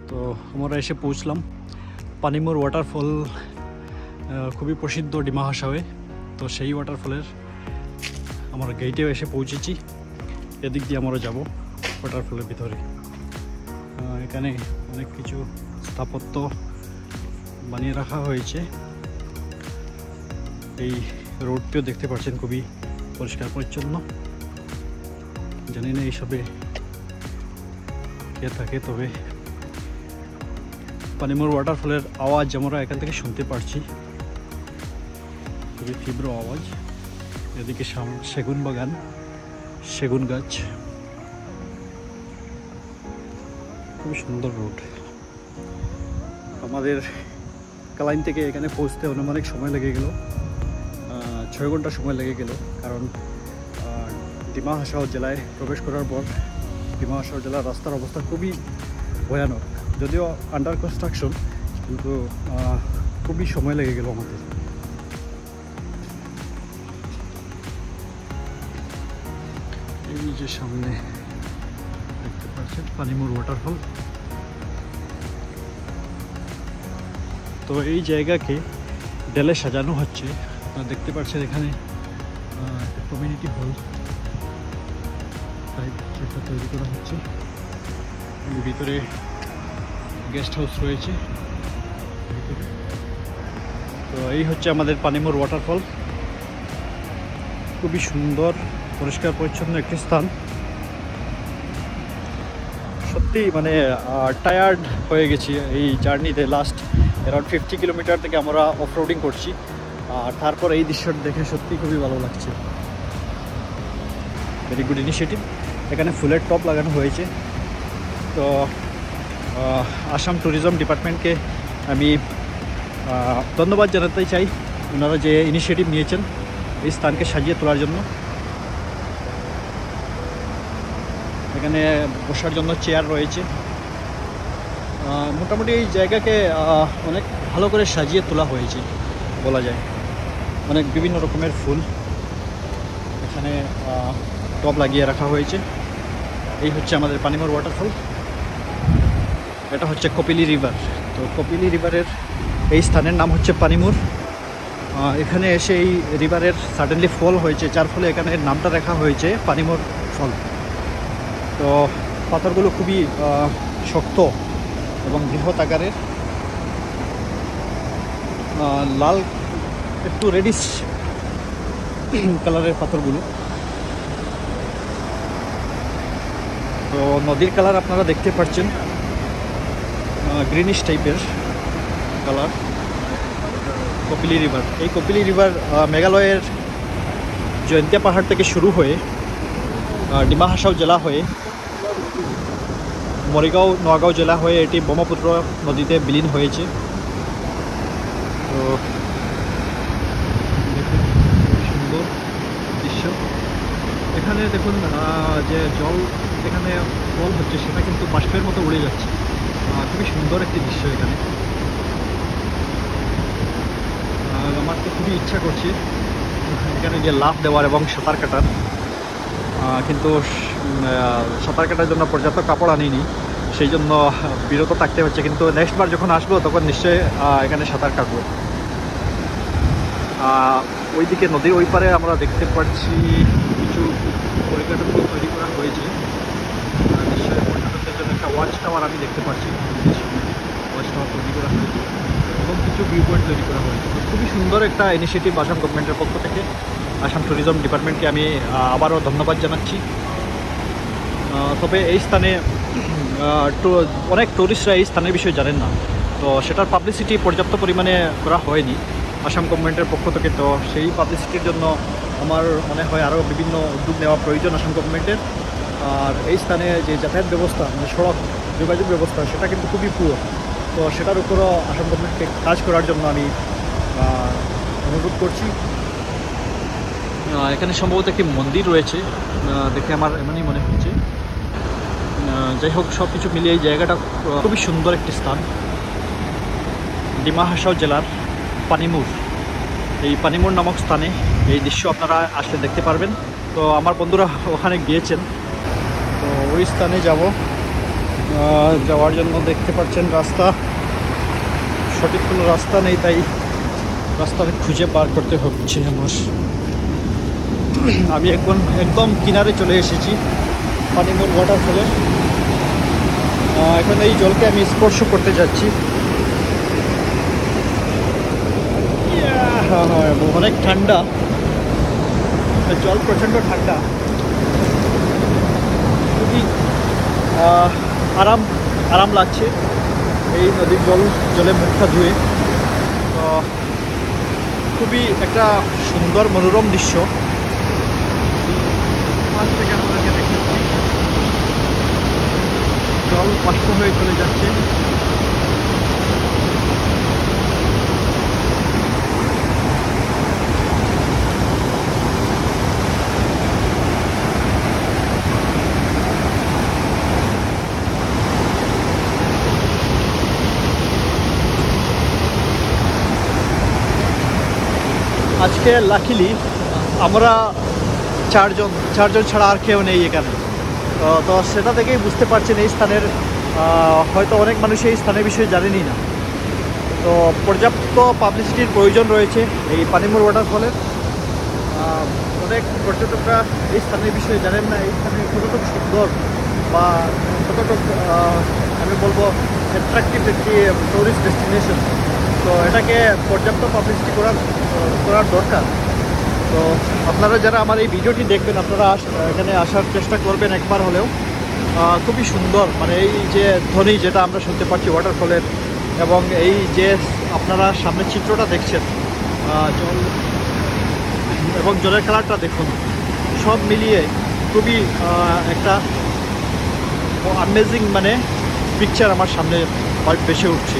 তো আমরা এসে পৌঁছলাম পানিমুর ওয়াটারফল, খুবই প্রসিদ্ধ ডিমা হাসাওয়ে। তো সেই ওয়াটারফলের আমরা গেটেও এসে পৌঁছেছি। এদিক দিয়ে আমরা যাব ওয়াটারফলের ভিতরে। এখানে অনেক কিছু স্থাপত্য বানিয়ে রাখা হয়েছে। এই রোডটিও দেখতে পাচ্ছেন খুবই পরিষ্কার পরিচ্ছন্ন। জানি না এইসবে কে থাকে, তবে পানিমুর ওয়াটারফলের আওয়াজ আমরা এখান থেকে শুনতে পারছি, খুবই তীব্র আওয়াজ। এদিকে সেগুন বাগান, সেগুন গাছ, খুবই সুন্দর রোড। আমাদের কালাইন থেকে এখানে পৌঁছতে অনেক সময় লেগে গেল, 6 ঘন্টা সময় লেগে গেল। কারণ ডিমা হাসাও জেলায় প্রবেশ করার পর ডিমা হাসাও জেলার রাস্তার অবস্থা খুবই ভয়ানক। যদিও আন্ডার কনস্ট্রাকশন, কিন্তু খুবই সময় লেগে গেল আমাদের। এই যে সামনে দেখতে পাচ্ছেন পানিমুর ওয়াটারফল। তো এই জায়গাকে ডেলে সাজানো হচ্ছে। আপনারা দেখতে পাচ্ছেন এখানে কমিউনিটি হল টাইপ একটা তৈরি করা হচ্ছে। ভিতরে গেস্ট হাউস রয়েছে। তো এই হচ্ছে আমাদের পানিমুর ওয়াটারফল। খুবই সুন্দর, পরিষ্কার পরিচ্ছন্ন একটি স্থান। সত্যি মানে টায়ার্ড হয়ে গেছি এই জার্নিতে। লাস্ট অ্যারাউন্ড 50 কিলোমিটার থেকে আমরা অফ রোডিং করছি, আর তারপর এই দৃশ্যটা দেখে সত্যি খুবই ভালো লাগছে। Very good initiative. এখানে ফুলের টপ লাগানো হয়েছে। তো আসাম ট্যুরিজম ডিপার্টমেন্টকে আমি ধন্যবাদ জানাতে চাই, ওনারা যে ইনিশিয়েটিভ নিয়েছেন এই স্থানকে সাজিয়ে তোলার জন্য। এখানে বসার জন্য চেয়ার রয়েছে। মোটামুটি এই জায়গাকে অনেক ভালো করে সাজিয়ে তোলা হয়েছে বলা যায়। অনেক বিভিন্ন রকমের ফুল এখানে টব লাগিয়ে রাখা হয়েছে। এই হচ্ছে আমাদের পানিমুর ওয়াটারফল। এটা হচ্ছে কপিলি রিভার। তো কপিলি রিভারের এই স্থানের নাম হচ্ছে পানিমুর। এখানে এসে এই রিভারের সাডেনলি ফল হয়েছে, যার ফলে এখানে নামটা রাখা হয়েছে পানিমুর ফল। তো পাথরগুলো খুবই শক্ত এবং বৃহৎ আকারের, লাল একটু রেডিশ কালারের পাথরগুলো। তো নদীর কালার আপনারা দেখতে পাচ্ছেন, গ্রিনিশ টাইপের কালার। কপিলি রিভার, এই কপিলি রিভার মেঘালয়ের জয়ন্তিয়া পাহাড় থেকে শুরু হয়ে ডিমা হাসাও জেলা হয়ে মরিগাঁও নোয়াগাঁও জেলা হয়ে এটি ব্রহ্মপুত্র নদীতে বিলীন হয়েছে। তো দেখুন সুন্দর দৃশ্য। এখানে দেখুন যে জল এখানে ফল হচ্ছে সেটা কিন্তু বাষ্পের মতো উড়ে যাচ্ছে। খুবই সুন্দর একটি দৃশ্য এখানে। আমার তো খুবই ইচ্ছা করছে এখানে যে লাফ দেওয়ার এবং সাঁতার কাটার, কিন্তু সাঁতার কাটার জন্য পর্যাপ্ত কাপড় আনিনি, সেই জন্য বিরত থাকতে হচ্ছে। কিন্তু নেক্সট বার যখন আসবো তখন নিশ্চয়ই এখানে সাঁতার কাটবো। ওইদিকে নদীর ওই পারে আমরা দেখতে পাচ্ছি কিছু পরিকাঠামো তৈরি করা হয়েছে। নিশ্চয়ই পর্যটকদের জন্য একটা ওয়াচ টাওয়ার আমি দেখতে পাচ্ছি। ওয়াচ টাওয়ার তৈরি করা হয়েছে এবং কিছু ভিউ পয়েন্ট তৈরি করা হয়েছে। খুবই সুন্দর একটা ইনিশিয়েটিভ আসাম গভর্নমেন্টের পক্ষ থেকে। আসাম ট্যুরিজম ডিপার্টমেন্টকে আমি আবারও ধন্যবাদ জানাচ্ছি। তবে এই স্থানে অনেক টুরিস্টরা এই স্থানের বিষয়ে জানেন না, তো সেটার পাবলিসিটি পর্যাপ্ত পরিমাণে করা হয়নি আসাম গভর্নমেন্টের পক্ষ থেকে। তো সেই পাবলিসিটির জন্য আমার মনে হয় আরও বিভিন্ন উদ্যোগ নেওয়া প্রয়োজন আসাম গভর্নমেন্টের। আর এই স্থানে যে যাতায়াত ব্যবস্থা, মানে সড়ক যোগাযোগ ব্যবস্থা, সেটা কিন্তু খুবই পুরো। তো সেটার উপরও আসাম গভর্নমেন্টকে কাজ করার জন্য আমি অনুরোধ করছি। এখানে সম্ভবত একটি মন্দির রয়েছে, দেখে আমার এমনই মনে হচ্ছে। যাই হোক, সব কিছু মিলিয়ে এই জায়গাটা খুবই সুন্দর একটি স্থান। ডিমা হাসাও জেলার পানিমুর, এই পানিমুর নামক স্থানে এই দৃশ্য আপনারা আসলে দেখতে পারবেন। তো আমার বন্ধুরা ওখানে গিয়েছেন, তো ওই স্থানে যাব। যাওয়ার জন্য দেখতে পাচ্ছেন রাস্তা সঠিক কোনো রাস্তা নেই, তাই রাস্তাটা খুঁজে পার করতে হচ্ছে আমার। আমি একদম কিনারে চলে এসেছি পানিমুর ওয়াটারফলে। এখন এই জলকে আমি স্পর্শ করতে যাচ্ছি। অনেক ঠান্ডা, জল প্রচণ্ড ঠান্ডা, খুবই আরাম লাগছে এই নদীর জলে মুখটা ধুয়ে। তো খুবই একটা সুন্দর মনোরম দৃশ্য। পাশ থেকে আপনাদেরকে দেখাচ্ছি, জল বাষ্প হয়ে চলে যাচ্ছে। আজকে লাকিলি আমরা চারজন ছাড়া আর কেউ নেই এখানে। তো সেটা থেকেই বুঝতে পারছেন এই স্থানের হয়তো অনেক মানুষ এই স্থানের বিষয়ে জানেনই না। তো পর্যাপ্ত পাবলিসিটির প্রয়োজন রয়েছে এই পানিমুর ওয়াটারফলের। অনেক পর্যটকরা এই স্থানের বিষয়ে জানেন না, এই স্থানে কতটুকু সুন্দর বা কতটুকু আমি বলবো অ্যাট্রাকটিভ একটি টুরিস্ট ডেস্টিনেশন। তো এটাকে পর্যাপ্ত পাবলিসিটি করার দরকার। তো আপনারা যারা আমার এই ভিডিওটি দেখবেন, আপনারা এখানে আসার চেষ্টা করবেন একবার হলেও। খুবই সুন্দর, মানে এই যে ধ্বনি যেটা আমরা শুনতে পাচ্ছি ওয়াটারফলের, এবং এই যে আপনারা সামনে চিত্রটা দেখছেন জল এবং জলের কালারটা দেখুন, সব মিলিয়ে খুবই একটা অ্যামেজিং মানে পিকচার আমার সামনে ভেসে উঠছে।